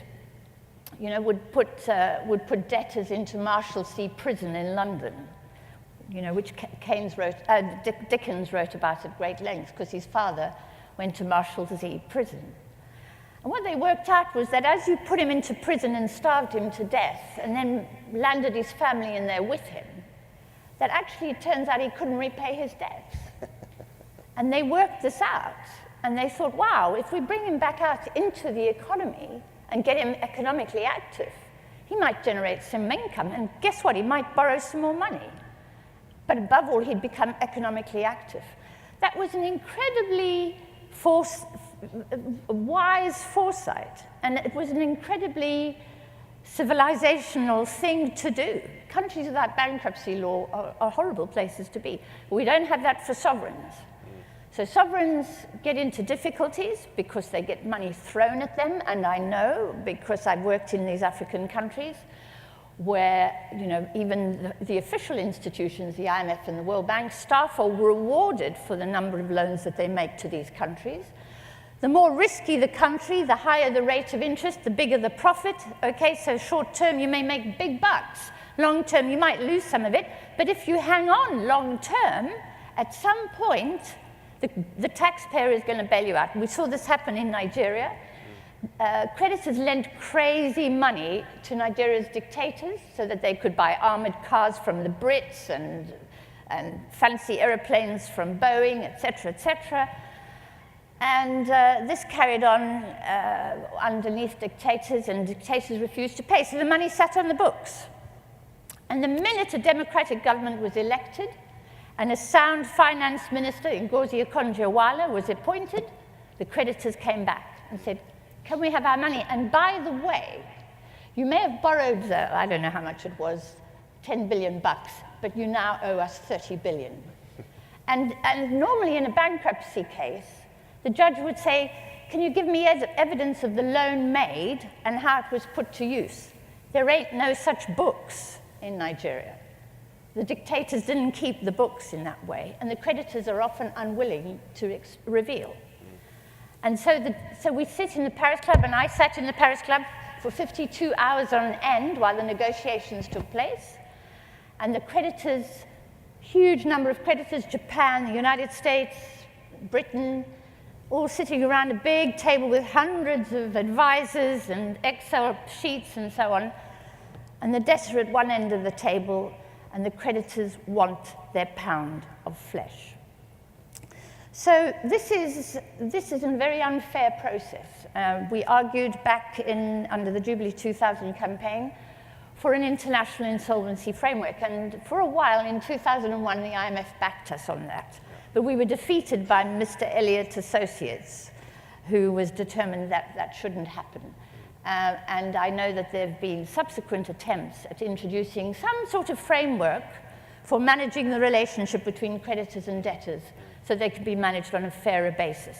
you know, would put debtors into Marshalsea Prison in London, you know, which Dickens wrote about at great length, because his father went to Marshalsea Prison. And what they worked out was that as you put him into prison and starved him to death, and then landed his family in there with him, that actually it turns out he couldn't repay his debts. And they worked this out, and they thought, wow, if we bring him back out into the economy and get him economically active, he might generate some income, and guess what? He might borrow some more money. But above all, he'd become economically active. That was an incredibly wise foresight, and it was an incredibly civilizational thing to do. Countries without bankruptcy law are horrible places to be. We don't have that for sovereigns. So sovereigns get into difficulties because they get money thrown at them, and I know, because I've worked in these African countries, where, you know, even the official institutions, the IMF and the World Bank, staff are rewarded for the number of loans that they make to these countries. The more risky the country, the higher the rate of interest, the bigger the profit. Okay, so short term you may make big bucks. Long term you might lose some of it, but if you hang on long term, at some point the taxpayer is going to bail you out. We saw this happen in Nigeria. Creditors lent crazy money to Nigeria's dictators so that they could buy armored cars from the Brits and fancy airplanes from Boeing, etc., etc. And this carried on underneath dictators, and dictators refused to pay, so the money sat on the books. And the minute a democratic government was elected, and a sound finance minister, Ngozi Okonjo-Iweala, was appointed, the creditors came back and said, can we have our money? And by the way, you may have borrowed, I don't know how much it was, 10 billion bucks, but you now owe us 30 billion. And normally in a bankruptcy case, the judge would say, can you give me evidence of the loan made and how it was put to use? There ain't no such books in Nigeria. The dictators didn't keep the books in that way, and the creditors are often unwilling to reveal. And so we sit in the Paris Club, and I sat in the Paris Club for 52 hours on end while the negotiations took place. And the creditors, huge number of creditors, Japan, the United States, Britain, all sitting around a big table with hundreds of advisors and Excel sheets and so on. And the debtors are at one end of the table, and the creditors want their pound of flesh. So this is a very unfair process. We argued back under the Jubilee 2000 campaign for an international insolvency framework. And for a while, in 2001, the IMF backed us on that. But we were defeated by Mr. Elliott Associates, who was determined that that shouldn't happen. And I know that there have been subsequent attempts at introducing some sort of framework for managing the relationship between creditors and debtors so they can be managed on a fairer basis.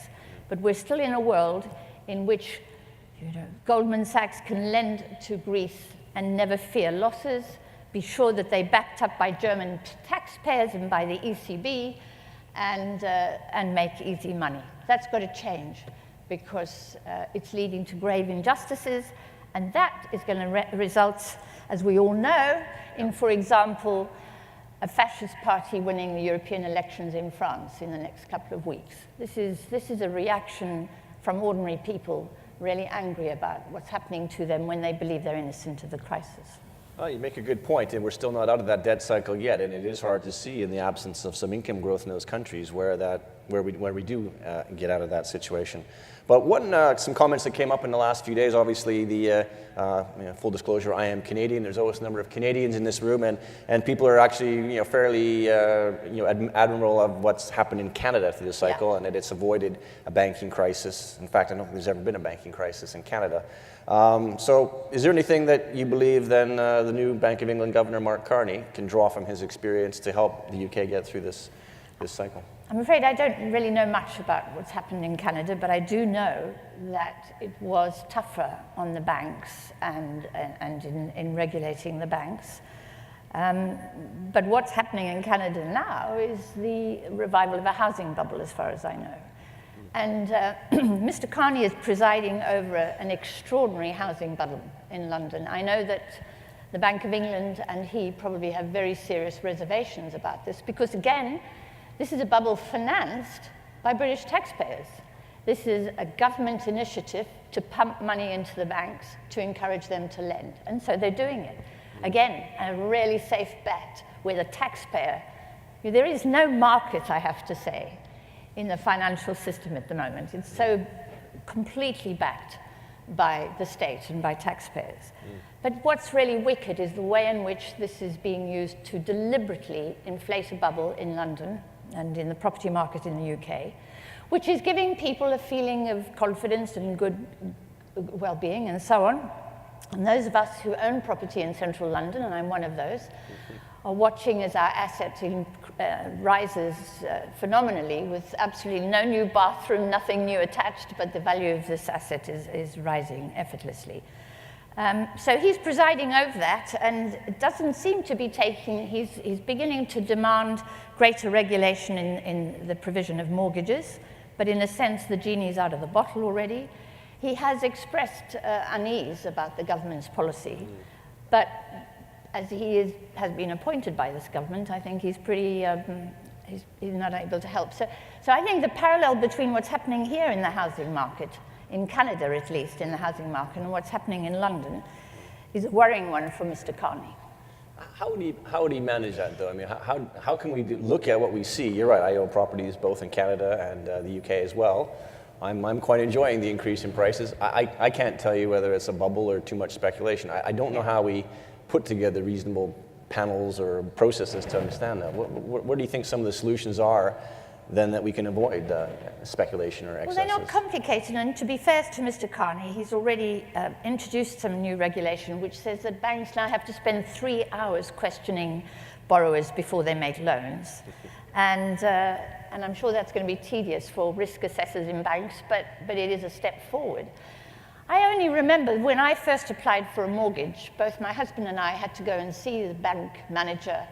But we're still in a world in which Goldman Sachs can lend to Greece and never fear losses, be sure that they're backed up by German taxpayers and by the ECB, and make easy money. That's got to change because it's leading to grave injustices, and that is going to result, as we all know, in, for example, a fascist party winning the European elections in France in the next couple of weeks. This is a reaction from ordinary people really angry about what's happening to them when they believe they're innocent of the crisis. Well, you make a good point, and we're still not out of that debt cycle yet, and it is hard to see in the absence of some income growth in those countries where we do get out of that situation. But some comments that came up in the last few days, obviously full disclosure, I am Canadian. There's always a number of Canadians in this room, and people are actually fairly admirable of what's happened in Canada through the cycle, and that it's avoided a banking crisis. In fact, I don't think there's ever been a banking crisis in Canada. So is there anything that you believe then the new Bank of England Governor Mark Carney can draw from his experience to help the UK get through this cycle? I'm afraid I don't really know much about what's happened in Canada, but I do know that it was tougher on the banks and in regulating the banks. But what's happening in Canada now is the revival of a housing bubble, as far as I know. And Mr. Carney is presiding over an extraordinary housing bubble in London. I know that the Bank of England and he probably have very serious reservations about this because, again, this is a bubble financed by British taxpayers. This is a government initiative to pump money into the banks to encourage them to lend. And so they're doing it. Again, a really safe bet with a taxpayer. There is no market, I have to say, in the financial system at the moment. It's so completely backed by the state and by taxpayers. But what's really wicked is the way in which this is being used to deliberately inflate a bubble in London and in the property market in the UK, which is giving people a feeling of confidence and good well-being and so on. And those of us who own property in central London, and I'm one of those, are watching as our asset rises phenomenally with absolutely no new bathroom, nothing new attached, but the value of this asset is rising effortlessly. So he's presiding over that, and it doesn't seem to be taking, he's beginning to demand greater regulation in the provision of mortgages, but in a sense the genie's out of the bottle already. He has expressed unease about the government's policy, but as he has been appointed by this government, I think he's pretty, he's not able to help. So I think the parallel between what's happening here in the housing market, in Canada at least, in the housing market, and what's happening in London, is a worrying one for Mr. Carney. How would he manage that, though? I mean, how can we look at what we see? You're right, I own properties both in Canada and the UK as well. I'm quite enjoying the increase in prices. I can't tell you whether it's a bubble or too much speculation. I don't know how we put together reasonable panels or processes to understand that. What do you think some of the solutions are then that we can avoid speculation or excesses? Well, they're not complicated, and to be fair to Mr. Carney, he's already introduced some new regulation which says that banks now have to spend 3 hours questioning borrowers before they make loans. And I'm sure that's going to be tedious for risk assessors in banks, but it is a step forward. I only remember when I first applied for a mortgage, both my husband and I had to go and see the bank manager,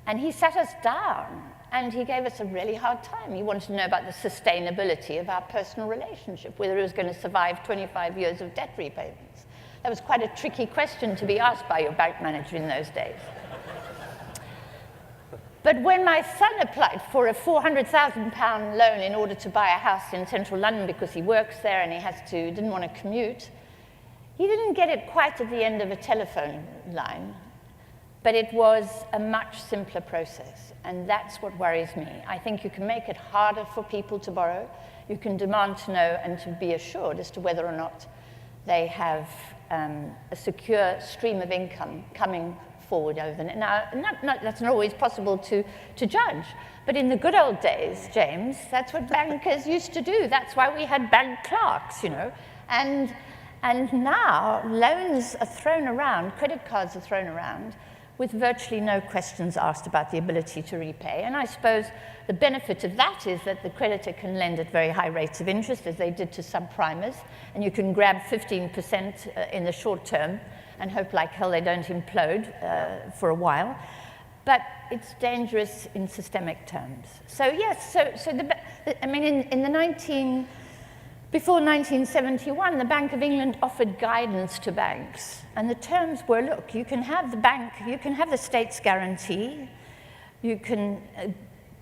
and he sat us down and he gave us a really hard time. He wanted to know about the sustainability of our personal relationship, whether it was going to survive 25 years of debt repayments. That was quite a tricky question to be asked by your bank manager in those days. But when my son applied for a £400,000 loan in order to buy a house in central London because he works there and he didn't want to commute, he didn't get it quite at the end of a telephone line, but it was a much simpler process, and that's what worries me. I think you can make it harder for people to borrow. You can demand to know and to be assured as to whether or not They have a secure stream of income coming forward over the now. That's not always possible to judge, but in the good old days, James, that's what bankers used to do. That's why we had bank clerks, you know, and now loans are thrown around, credit cards are thrown around, with virtually no questions asked about the ability to repay. And I suppose the benefit of that is that the creditor can lend at very high rates of interest, as they did to subprimers, and you can grab 15% in the short term and hope like hell they don't implode for a while. But it's dangerous in systemic terms. So yes, I mean, in the before 1971, the Bank of England offered guidance to banks. And the terms were, look, you can have the bank, you can have the state's guarantee, you can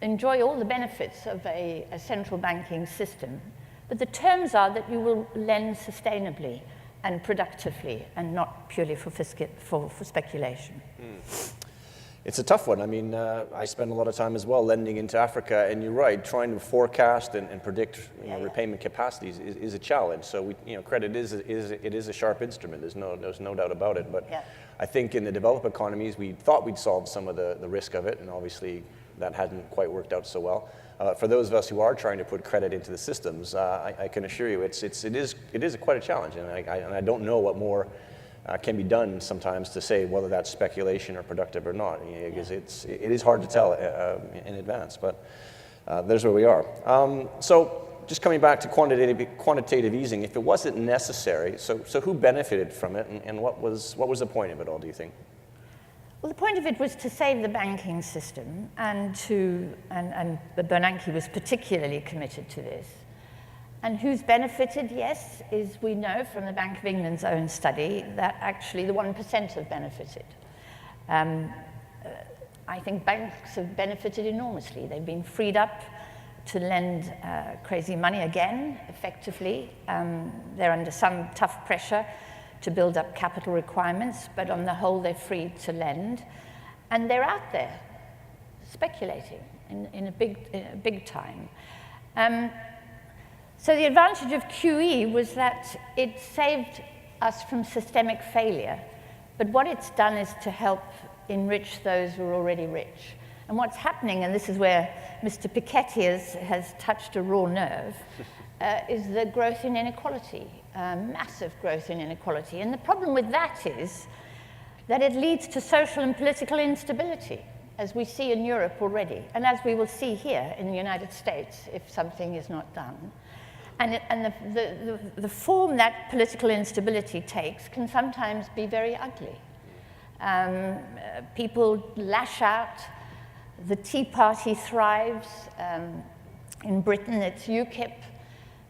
enjoy all the benefits of a central banking system, but the terms are that you will lend sustainably and productively and not purely for speculation. It's a tough one. I mean, I spend a lot of time as well lending into Africa, and you're right, trying to forecast and predict repayment capacities is a challenge. So credit is a sharp instrument. There's no doubt about it. But I think in the developed economies, we thought we'd solved some of the risk of it, and obviously that hadn't quite worked out so well. For those of us who are trying to put credit into the systems, I can assure you it is quite a challenge, and I don't know what more can be done sometimes to say whether that's speculation or productive or not, because it is hard to tell in advance, but there's where we are. So just coming back to quantitative easing, if it wasn't necessary, so who benefited from it, and what was the point of it all, do you think? Well, the point of it was to save the banking system, and Bernanke was particularly committed to this. And who's benefited? Yes, is we know from the Bank of England's own study that actually the 1% have benefited. I think banks have benefited enormously. They've been freed up to lend crazy money again, effectively. They're under some tough pressure to build up capital requirements, but on the whole, they're free to lend. And they're out there speculating in a big time. So the advantage of QE was that it saved us from systemic failure. But what it's done is to help enrich those who are already rich. And what's happening, and this is where Mr. Piketty has touched a raw nerve, is the growth in inequality, massive growth in inequality. And the problem with that is that it leads to social and political instability, as we see in Europe already, and as we will see here in the United States if something is not done. And the form that political instability takes can sometimes be very ugly. People lash out. The Tea Party thrives. In Britain, it's UKIP.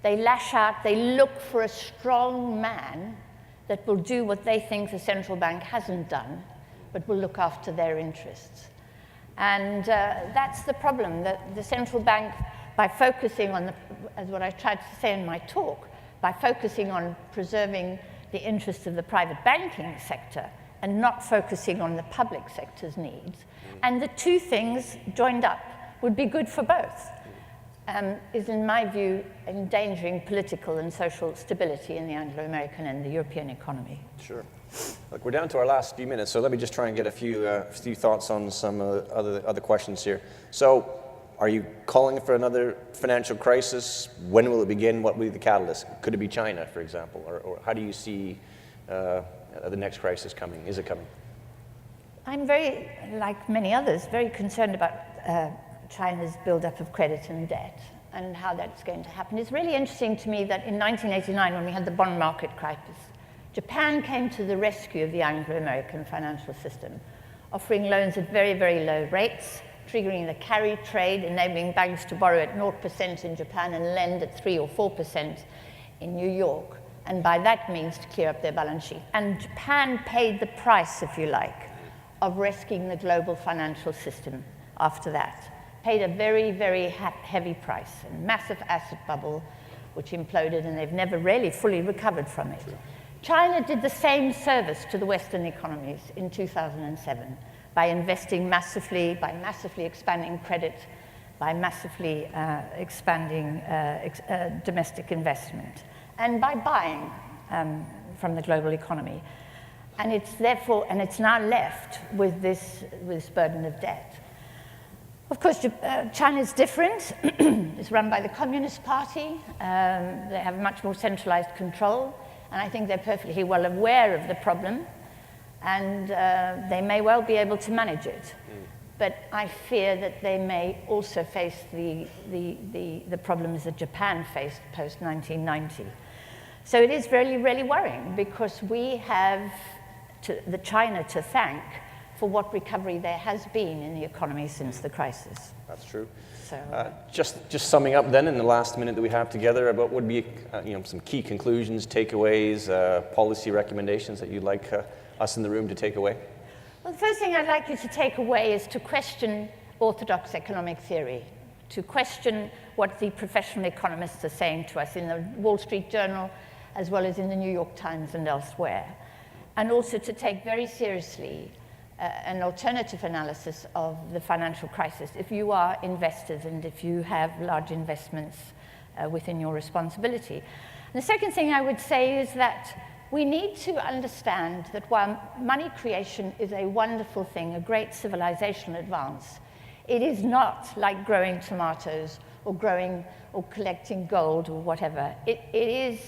They lash out. They look for a strong man that will do what they think the central bank hasn't done, but will look after their interests. And that's the problem, that the central bank, by focusing on, as what I tried to say in my talk, by focusing on preserving the interests of the private banking sector and not focusing on the public sector's needs, and the two things joined up would be good for both, is, in my view, endangering political and social stability in the Anglo-American and the European economy. Sure. Look, we're down to our last few minutes, so let me just try and get a few thoughts on some other questions here. So, are you calling for another financial crisis? When will it begin? What will be the catalyst? Could it be China, for example? Or how do you see the next crisis coming? Is it coming? I'm very, like many others, very concerned about China's buildup of credit and debt and how that's going to happen. It's really interesting to me that in 1989, when we had the bond market crisis, Japan came to the rescue of the Anglo-American financial system, offering loans at very, very low rates, triggering the carry trade, enabling banks to borrow at 0% in Japan and lend at 3 or 4% in New York, and by that means to clear up their balance sheet. And Japan paid the price, if you like, of rescuing the global financial system after that. Paid a very, very heavy price, a massive asset bubble which imploded, and they've never really fully recovered from it. China did the same service to the Western economies in 2007 by investing massively, by massively expanding credit, by massively expanding domestic investment, and by buying from the global economy. And it's therefore, and it's now left with this burden of debt. Of course, China is different. It's run by the Communist Party. They have much more centralized control, and I think they're perfectly well aware of the problem, and they may well be able to manage it. But I fear that they may also face the problems that Japan faced post-1990. So it is really, really worrying, because we have the China to thank for what recovery there has been in the economy since the crisis. That's true. So, just summing up then in the last minute that we have together, about what would be some key conclusions, takeaways, policy recommendations that you'd like us in the room to take away? well, the first thing I'd like you to take away is to question orthodox economic theory, to question what the professional economists are saying to us in the Wall Street Journal, as well as in the New York Times and elsewhere, and also to take very seriously an alternative analysis of the financial crisis if you are investors and if you have large investments within your responsibility. And the second thing I would say is that we need to understand that while money creation is a wonderful thing, a great civilizational advance, it is not like growing tomatoes or growing or collecting gold or whatever. It is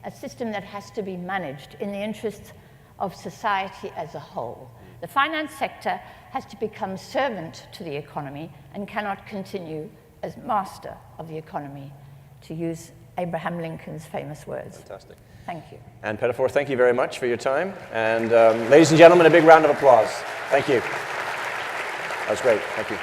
a system that has to be managed in the interests of society as a whole. The finance sector has to become servant to the economy and cannot continue as master of the economy, to use Abraham Lincoln's famous words. Fantastic. Thank you. And Pettifor, thank you very much for your time. And ladies and gentlemen, a big round of applause. Thank you. That was great. Thank you.